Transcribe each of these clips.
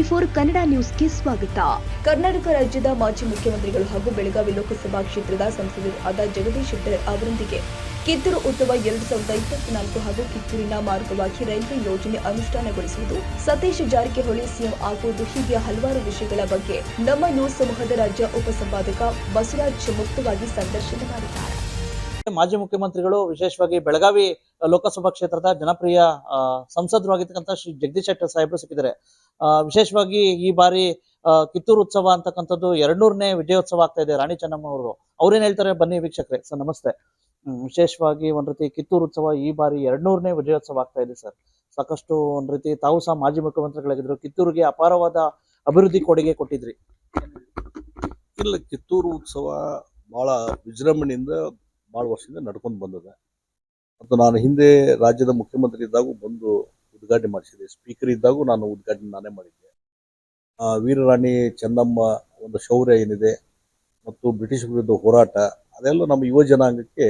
N24 Kannada ನ್ಯೂಸ್ಗೆ ಸ್ವಾಗತ. ಕರ್ನಾಟಕ ರಾಜ್ಯದ ಮಾಜಿ ಮುಖ್ಯಮಂತ್ರಿಗಳು ಹಾಗೂ ಬೆಳಗಾವಿ ಲೋಕಸಭಾ ಕ್ಷೇತ್ರದ ಸಂಸದರು ಆದ ಜಗದೀಶ್ ಶೆಟ್ಟರ್ ಅವರೊಂದಿಗೆ ಕಿತ್ತೂರು ಉತ್ಸವ 2024 ಹಾಗೂ ಕಿತ್ತೂರಿನ ಮಾರ್ಗವಾಗಿ ರೈಲ್ವೆ ಯೋಜನೆ ಅನುಷ್ಠಾನಗೊಳಿಸುವುದು, ಸತೀಶ್ ಜಾರಕಿಹೊಳಿ ಸಿಎಂ ಆಗುವುದು ಹೀಗೆ ಹಲವಾರು ವಿಷಯಗಳ ಬಗ್ಗೆ ನಮ್ಮ ನ್ಯೂಸ್ ಸಮೂಹದ ರಾಜ್ಯ ಉಪಸಂಪಾದಕ ಬಸವರಾಜ್ ಮುಕ್ತವಾಗಿ ಸಂದರ್ಶನ ಮಾಡಿದ್ದಾರೆ. ಮಾಜಿ ಮುಖ್ಯಮಂತ್ರಿಗಳು ವಿಶೇಷವಾಗಿ ಬೆಳಗಾವಿ ಲೋಕಸಭಾ ಕ್ಷೇತ್ರದ ಜನಪ್ರಿಯ ಸಂಸದರು ಆಗಿರ್ತಕ್ಕಂಥ ಶ್ರೀ ಜಗದೀಶ್ ಶೆಟ್ಟರ್ ಸಾಹೇಬರು ಸಿಕ್ಕಿದ್ದಾರೆ. ವಿಶೇಷವಾಗಿ ಈ ಬಾರಿ ಕಿತ್ತೂರು ಉತ್ಸವ ಅಂತಕ್ಕಂಥದ್ದು 200ನೇ ವಿಜಯೋತ್ಸವ ಆಗ್ತಾ ಇದೆ. ರಾಣಿ ಚೆನ್ನಮ್ಮ ಅವರು ಅವ್ರೇನ್ ಹೇಳ್ತಾರೆ ಬನ್ನಿ ವೀಕ್ಷಕರೇ. ಸರ್ ನಮಸ್ತೆ. ವಿಶೇಷವಾಗಿ ಒಂದ್ ರೀತಿ ಕಿತ್ತೂರು ಉತ್ಸವ ಈ ಬಾರಿ 200ನೇ ವಿಜಯೋತ್ಸವ ಆಗ್ತಾ ಇದೆ ಸರ್. ಸಾಕಷ್ಟು ಒಂದ್ ರೀತಿ ತಾವು ಸಹ ಮಾಜಿ ಮುಖ್ಯಮಂತ್ರಿಗಳಾಗಿದ್ರು, ಕಿತ್ತೂರಿಗೆ ಅಪಾರವಾದ ಅಭಿವೃದ್ಧಿ ಕೊಡುಗೆ ಕೊಟ್ಟಿದ್ರಿ. ಇಲ್ಲ, ಕಿತ್ತೂರು ಉತ್ಸವ ಬಹಳ ವಿಜೃಂಭಣೆಯಿಂದ ಭಾಳ ವರ್ಷದಿಂದ ನಡ್ಕೊಂಡು ಬಂದಿದೆ. ಮತ್ತು ನಾನು ಹಿಂದೆ ರಾಜ್ಯದ ಮುಖ್ಯಮಂತ್ರಿ ಇದ್ದಾಗೂ ಬಂದು ಉದ್ಘಾಟನೆ ಮಾಡಿಸಿದೆ. ಸ್ಪೀಕರ್ ಇದ್ದಾಗೂ ನಾನು ಉದ್ಘಾಟನೆ ನಾನೇ ಮಾಡಿದ್ದೆ. ವೀರರಾಣಿ ಚೆನ್ನಮ್ಮ ಒಂದು ಶೌರ್ಯ ಏನಿದೆ ಮತ್ತು ಬ್ರಿಟಿಷ್ ವಿರುದ್ಧ ಹೋರಾಟ, ಅದೆಲ್ಲ ನಮ್ಮ ಯುವ ಜನಾಂಗಕ್ಕೆ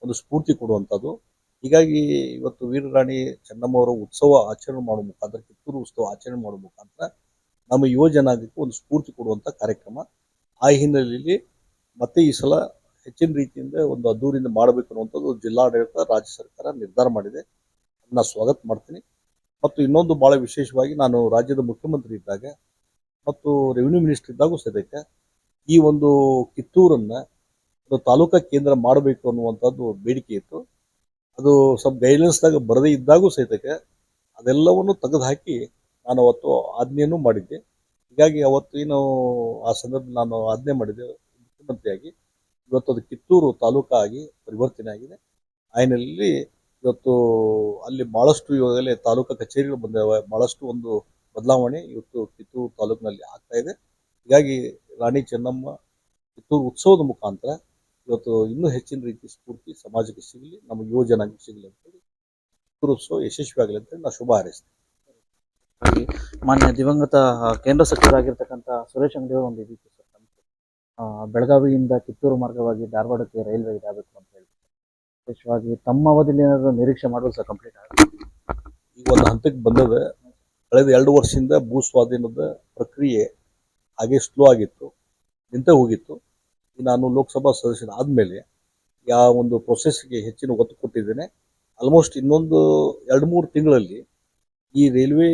ಒಂದು ಸ್ಫೂರ್ತಿ ಕೊಡುವಂಥದ್ದು. ಹೀಗಾಗಿ ಇವತ್ತು ವೀರರಾಣಿ ಚೆನ್ನಮ್ಮ ಅವರ ಉತ್ಸವ ಆಚರಣೆ ಮಾಡುವ ಮುಖಾಂತರ, ಕಿತ್ತೂರು ಉತ್ಸವ ಆಚರಣೆ ಮಾಡುವ ಮುಖಾಂತರ ನಮ್ಮ ಯುವ ಜನಾಂಗಕ್ಕೆ ಒಂದು ಸ್ಫೂರ್ತಿ ಕೊಡುವಂಥ ಕಾರ್ಯಕ್ರಮ. ಆ ಹಿನ್ನೆಲೆಯಲ್ಲಿ ಮತ್ತೆ ಈ ಸಲ ಹೆಚ್ಚಿನ ರೀತಿಯಿಂದ ಒಂದು ಅದ್ದೂರಿಯಿಂದ ಮಾಡಬೇಕು ಅನ್ನುವಂಥದ್ದು ಜಿಲ್ಲಾಡಳಿತ, ರಾಜ್ಯ ಸರ್ಕಾರ ನಿರ್ಧಾರ ಮಾಡಿದೆ. ನಾನು ಸ್ವಾಗತ ಮಾಡ್ತೀನಿ. ಮತ್ತು ಇನ್ನೊಂದು ಭಾಳ ವಿಶೇಷವಾಗಿ, ನಾನು ರಾಜ್ಯದ ಮುಖ್ಯಮಂತ್ರಿ ಇದ್ದಾಗ ಮತ್ತು ರೆವಿನ್ಯೂ ಮಿನಿಸ್ಟರ್ ಇದ್ದಾಗೂ ಸದ್ಯಕ್ಕೆ ಈ ಒಂದು ಕಿತ್ತೂರನ್ನು ಒಂದು ತಾಲೂಕಾ ಕೇಂದ್ರ ಮಾಡಬೇಕು ಅನ್ನುವಂಥದ್ದು ಬೇಡಿಕೆ ಇತ್ತು. ಅದು ಸ್ವಲ್ಪ ಗೈಡ್ಲೈನ್ಸ್ದಾಗ ಬರದೇ ಇದ್ದಾಗೂ ಸಹಿತಕ್ಕೆ ಅದೆಲ್ಲವನ್ನು ತೆಗೆದುಹಾಕಿ ನಾನು ಅವತ್ತು ಆಜ್ಞೆಯನ್ನು ಮಾಡಿದ್ದೆ. ಹೀಗಾಗಿ ಅವತ್ತು ಏನು ಆ ಸಂದರ್ಭದಲ್ಲಿ ನಾನು ಆಜ್ಞೆ ಮಾಡಿದ್ದೆ ಮುಖ್ಯಮಂತ್ರಿಯಾಗಿ. ಇವತ್ತು ಅದು ಕಿತ್ತೂರು ತಾಲೂಕಾ ಆಗಿ ಪರಿವರ್ತನೆ ಆಗಿದೆ. ಆ ಹಿನ್ನೆಲೆಯಲ್ಲಿ ಇವತ್ತು ಅಲ್ಲಿ ಭಾಳಷ್ಟು ಇವಾಗಲೇ ತಾಲೂಕಾ ಕಚೇರಿಗಳು ಬಂದಿವೆ. ಭಾಳಷ್ಟು ಒಂದು ಬದಲಾವಣೆ ಇವತ್ತು ಕಿತ್ತೂರು ತಾಲೂಕಿನಲ್ಲಿ ಆಗ್ತಾ ಇದೆ. ಹೀಗಾಗಿ ರಾಣಿ ಚೆನ್ನಮ್ಮ ಕಿತ್ತೂರು ಉತ್ಸವದ ಮುಖಾಂತರ ಇವತ್ತು ಇನ್ನೂ ಹೆಚ್ಚಿನ ರೀತಿ ಸ್ಫೂರ್ತಿ ಸಮಾಜಕ್ಕೆ ಸಿಗಲಿ, ನಮ್ಮ ಯುವ ಜನಾಂಗಕ್ಕೆ ಸಿಗಲಿ ಅಂತೇಳಿ ಕಿತ್ತೂರು ಉತ್ಸವ ಯಶಸ್ವಿಯಾಗಲಿ ಅಂತೇಳಿ ನಾನು ಶುಭ ಹಾರೈಸ್ತೇನೆ. ಮಾನ್ಯ ದಿವಂಗತ ಕೇಂದ್ರ ಸಚಿವರಾಗಿರ್ತಕ್ಕಂಥ ಸುರೇಶ್ ಅಂಗಡಿ ಅವರು ಒಂದು ಇದಿತ್ತು ಸರ್, ಬೆಳಗಾವಿಯಿಂದ ಕಿತ್ತೂರು ಮಾರ್ಗವಾಗಿ ಧಾರವಾಡಕ್ಕೆ ರೈಲ್ವೆ ಇದಾಗಬೇಕು ಅಂತ ಹೇಳಿ. ವಿಶೇಷವಾಗಿ ತಮ್ಮ ಅವಧಿಯಲ್ಲಿ ಏನಾದರೂ ನಿರೀಕ್ಷೆ ಮಾಡೋದು ಸರ್ ಕಂಪ್ಲೀಟ್ ಆಗುತ್ತೆ? ಈಗ ಒಂದು ಹಂತಕ್ಕೆ ಬಂದದ. ಕಳೆದ 2 ವರ್ಷದಿಂದ ಭೂ ಸ್ವಾಧೀನದ ಪ್ರಕ್ರಿಯೆ ಹಾಗೆ ಸ್ಲೋ ಆಗಿತ್ತು, ನಿಂತೇ ಹೋಗಿತ್ತು. ನಾನು ಲೋಕಸಭಾ ಸದಸ್ಯನಾದಮೇಲೆ ಯಾವ ಒಂದು ಪ್ರೊಸೆಸ್ಗೆ ಹೆಚ್ಚಿನ ಒತ್ತು ಕೊಟ್ಟಿದ್ದೇನೆ. ಆಲ್ಮೋಸ್ಟ್ ಇನ್ನೊಂದು 2-3 ತಿಂಗಳಲ್ಲಿ ಈ ರೈಲ್ವೆ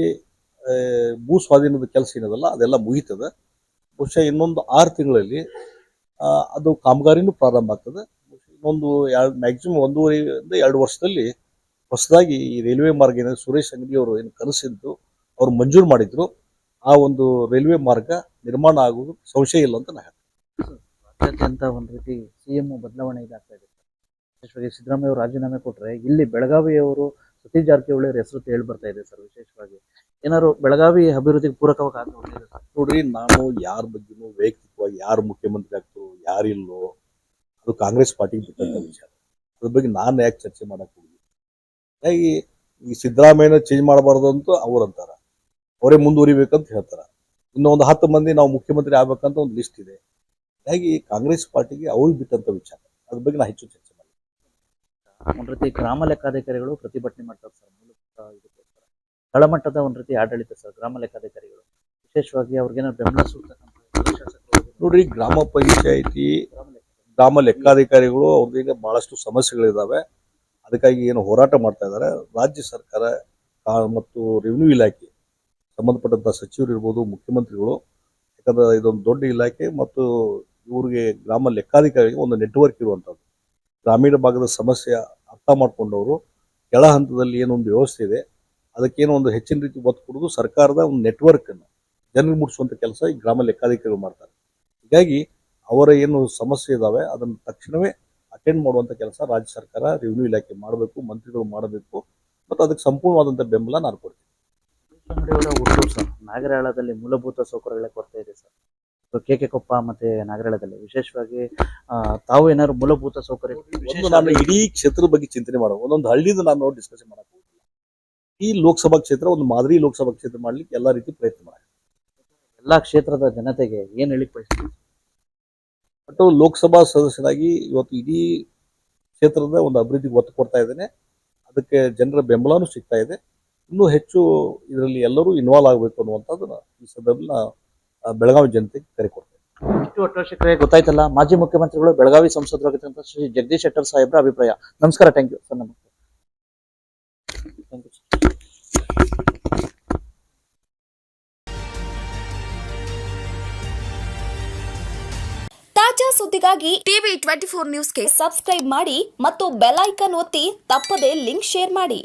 ಭೂ ಸ್ವಾಧೀನದ ಕೆಲಸ ಏನದಲ್ಲ ಅದೆಲ್ಲ ಮುಗೀತದೆ. ಬಹುಶಃ ಇನ್ನೊಂದು 6 ತಿಂಗಳಲ್ಲಿ ಅದು ಕಾಮಗಾರಿನೂ ಪ್ರಾರಂಭ ಆಗ್ತದೆ. ಇನ್ನೊಂದು ಮ್ಯಾಕ್ಸಿಮಮ್ 1.5 2 ವರ್ಷದಲ್ಲಿ ಹೊಸದಾಗಿ ಈ ರೈಲ್ವೆ ಮಾರ್ಗ ಏನಾದ್ರು ಸುರೇಶ್ ಅಂಗಡಿ ಅವರು ಏನು ಕನಸಿದ್ದು ಅವ್ರು ಮಂಜೂರು ಮಾಡಿದ್ರು, ಆ ಒಂದು ರೈಲ್ವೆ ಮಾರ್ಗ ನಿರ್ಮಾಣ ಆಗುವುದು ಸಂಶಯ ಇಲ್ಲ ಅಂತ ನಾನು ಹೇಳ್ತೀನಿ. ರಾಜ್ಯಾದ್ಯಂತ ಒಂದು ರೀತಿ ಸಿಎಂ ಬದಲಾವಣೆ ಇದಾಗ್ತಾ ಇದೆ. ವಿಶೇಷವಾಗಿ ಸಿದ್ದರಾಮಯ್ಯ ಅವರು ರಾಜೀನಾಮೆ ಕೊಟ್ಟರೆ ಇಲ್ಲಿ ಬೆಳಗಾವಿಯವರು ಸತೀಶ್ ಜಾರಕಿಹೊಳಿ ಅವರ ಹೆಸರು ಹೇಳಿ ಬರ್ತಾ ಇದೆ ಸರ್. ವಿಶೇಷವಾಗಿ ಏನಾದ್ರು ಬೆಳಗಾವಿ ಅಭಿವೃದ್ಧಿಗೆ ಪೂರಕವಾಗಿ ಆಗ್ತದೆ ನೋಡ್ರಿ, ನಾನು ಯಾರ ಬಗ್ಗೆನೂ ವೈಯಕ್ತಿಕವಾಗಿ ಯಾರು ಮುಖ್ಯಮಂತ್ರಿ ಆಗ್ತೋ ಯಾರಿಲ್ಲೋ ಅದು ಕಾಂಗ್ರೆಸ್ ಪಾರ್ಟಿಗೆ ಬಿಟ್ಟಂತ ವಿಚಾರ. ಅದ್ರ ಬಗ್ಗೆ ನಾನು ಯಾಕೆ ಚರ್ಚೆ ಮಾಡಕ್ ಹೋಗಿ, ಹಾಗಾಗಿ ಈ ಸಿದ್ದರಾಮಯ್ಯನ ಚೇಂಜ್ ಮಾಡಬಾರ್ದು ಅಂತ ಅವ್ರು ಅಂತಾರ, ಅವರೇ ಮುಂದುವರಿಬೇಕಂತ ಹೇಳ್ತಾರ. ಇನ್ನೊಂದು 10 ಮಂದಿ ನಾವು ಮುಖ್ಯಮಂತ್ರಿ ಆಗ್ಬೇಕಂತ ಒಂದು ಲಿಸ್ಟ್ ಇದೆ. ಹಾಗಾಗಿ ಕಾಂಗ್ರೆಸ್ ಪಾರ್ಟಿಗೆ ಅವ್ರಿಗೆ ಬಿಟ್ಟಂತ ವಿಚಾರ, ಅದ್ರ ಬಗ್ಗೆ ನಾ ಹೆಚ್ಚು ಚರ್ಚೆ ಮಾಡಿ. ಒಂದ್ ರೀತಿ ಗ್ರಾಮ ಲೆಕ್ಕಾಧಿಕಾರಿಗಳು ಪ್ರತಿಭಟನೆ ಮಾಡ್ತಾರೆ ಸರ್, ಮೂಲಭೂತ ಇದಕ್ಕೋಸ್ಕರ ತಳಮಟ್ಟದ ಒಂದ್ ರೀತಿ ಆಡಳಿತ ಸರ್. ಗ್ರಾಮ ಲೆಕ್ಕಾಧಿಕಾರಿಗಳು ವಿಶೇಷವಾಗಿ ಅವ್ರಿಗೇನಾದ್ರು ಬೆಂಬಲ ಸೂಕ್ತಕ್ಕಂಥ ನೋಡ್ರಿ, ಗ್ರಾಮ ಪಂಚಾಯಿತಿ ಗ್ರಾಮ ಲೆಕ್ಕಾಧಿಕಾರಿಗಳು ಅವ್ರಿಗೆ ಬಹಳಷ್ಟು ಸಮಸ್ಯೆಗಳಿದಾವೆ. ಅದಕ್ಕಾಗಿ ಏನು ಹೋರಾಟ ಮಾಡ್ತಾ ಇದ್ದಾರೆ. ರಾಜ್ಯ ಸರ್ಕಾರ ಮತ್ತು ರೆವಿನ್ಯೂ ಇಲಾಖೆ ಸಂಬಂಧಪಟ್ಟಂತ ಸಚಿವರು ಇರ್ಬೋದು, ಮುಖ್ಯಮಂತ್ರಿಗಳು, ಯಾಕಂದ್ರೆ ಇದೊಂದು ದೊಡ್ಡ ಇಲಾಖೆ ಮತ್ತು ಇವ್ರಿಗೆ ಗ್ರಾಮ ಲೆಕ್ಕಾಧಿಕಾರಿಗೆ ಒಂದು ನೆಟ್ವರ್ಕ್ ಇರುವಂಥದ್ದು. ಗ್ರಾಮೀಣ ಭಾಗದ ಸಮಸ್ಯೆ ಅರ್ಥ ಮಾಡ್ಕೊಂಡವರು ಕೆಳ ಹಂತದಲ್ಲಿ ಏನೊಂದು ವ್ಯವಸ್ಥೆ ಇದೆ ಅದಕ್ಕೇನೋ ಒಂದು ಹೆಚ್ಚಿನ ರೀತಿ ಒತ್ತು ಕೊಡೋದು ಸರ್ಕಾರದ ಒಂದು ನೆಟ್ವರ್ಕನ್ನು ಜನರಿಗೆ ಮುಟ್ಟಿಸುವಂಥ ಕೆಲಸ ಈ ಗ್ರಾಮ ಲೆಕ್ಕಾಧಿಕಾರಿಗಳು ಮಾಡ್ತಾರೆ. ಹೀಗಾಗಿ ಅವರ ಏನು ಸಮಸ್ಯೆ ಇದ್ದಾವೆ ಅದನ್ನು ತಕ್ಷಣವೇ ಅಟೆಂಡ್ ಮಾಡುವಂಥ ಕೆಲಸ ರಾಜ್ಯ ಸರ್ಕಾರ, ರೆವಿನ್ಯೂ ಇಲಾಖೆ ಮಾಡಬೇಕು, ಮಂತ್ರಿಗಳು ಮಾಡಬೇಕು. ಮತ್ತು ಅದಕ್ಕೆ ಸಂಪೂರ್ಣವಾದಂಥ ಬೆಂಬಲ ನಾನು ಕೊಡ್ತೀನಿ. ಸರ್, ನಾಗರಹಳ್ಳದಲ್ಲಿ ಮೂಲಭೂತ ಸೌಕರ್ಯಗಳ ಕೊರತೆ ಇದೆ ಸರ್. ಕೆಕೆ ಕೊಪ್ಪ ಮತ್ತೆ ನಾಗರಹಳ್ಳದಲ್ಲಿ ವಿಶೇಷವಾಗಿ ತಾವು ಏನಾದ್ರು ಮೂಲಭೂತ ಸೌಕರ್ಯ ನಾನು ಇಡೀ ಕ್ಷೇತ್ರದ ಬಗ್ಗೆ ಚಿಂತನೆ ಮಾಡೋದು, ಒಂದೊಂದು ಹಳ್ಳಿದು ನಾನು ಡಿಸ್ಕಷನ್ ಮಾಡಕ್ ಹೋಗಿಲ್ಲ. ಈ ಲೋಕಸಭಾ ಕ್ಷೇತ್ರ ಒಂದು ಮಾದರಿ ಲೋಕಸಭಾ ಕ್ಷೇತ್ರ ಮಾಡ್ಲಿಕ್ಕೆ ಎಲ್ಲಾ ರೀತಿ ಪ್ರಯತ್ನ ಮಾಡಿ ಎಲ್ಲಾ ಕ್ಷೇತ್ರದ ಜನತೆಗೆ ಏನ್ ಹೇಳಿಕ್ ಬಯಸ್ತೀನಿ. ಬಟ್ ಲೋಕಸಭಾ ಸದಸ್ಯನಾಗಿ ಇವತ್ತು ಇಡೀ ಕ್ಷೇತ್ರದ ಒಂದು ಅಭಿವೃದ್ಧಿಗೆ ಒತ್ತು ಕೊಡ್ತಾ ಇದ್ದೇನೆ. ಅದಕ್ಕೆ ಜನರ ಬೆಂಬಲನೂ ಸಿಗ್ತಾ ಇದೆ. ಇನ್ನೂ ಹೆಚ್ಚು ಇದರಲ್ಲಿ ಎಲ್ಲರೂ ಇನ್ವಾಲ್ವ್ ಆಗಬೇಕು ಅನ್ನುವಂಥದ್ದನ್ನ ಈ ಸಂದರ್ಭದಲ್ಲಿ ಬೆಳಗಾವಿ ಜನತೆಗೆ ಕರೆ ಕೊಡ್ತೇನೆ. ಇಷ್ಟು ಒಟ್ಟವಶ್ಯಕತೆ ಗೊತ್ತಾಯ್ತಲ್ಲ. ಮಾಜಿ ಮುಖ್ಯಮಂತ್ರಿಗಳು ಬೆಳಗಾವಿ ಸಂಸದರಾಗಿರ್ತಕ್ಕಂಥ ಶ್ರೀ ಜಗದೀಶ್ ಶೆಟ್ಟರ್ ಸಾಹೇಬ್ರ ಅಭಿಪ್ರಾಯ. ನಮಸ್ಕಾರ. Thank you sir. ನಮಸ್ತೆ. Thank you sir. ತಾಜಾ ಸುದ್ದಿಗಾಗಿ ಟಿವಿ 24 ನ್ಯೂಸ್ಗೆ ಸಬ್ಸ್ಕ್ರೈಬ್ ಮಾಡಿ ಮತ್ತು ಬೆಲ್ ಐಕಾನ್ ಒತ್ತಿ ತಪ್ಪದೇ ಲಿಂಕ್ ಶೇರ್ ಮಾಡಿ.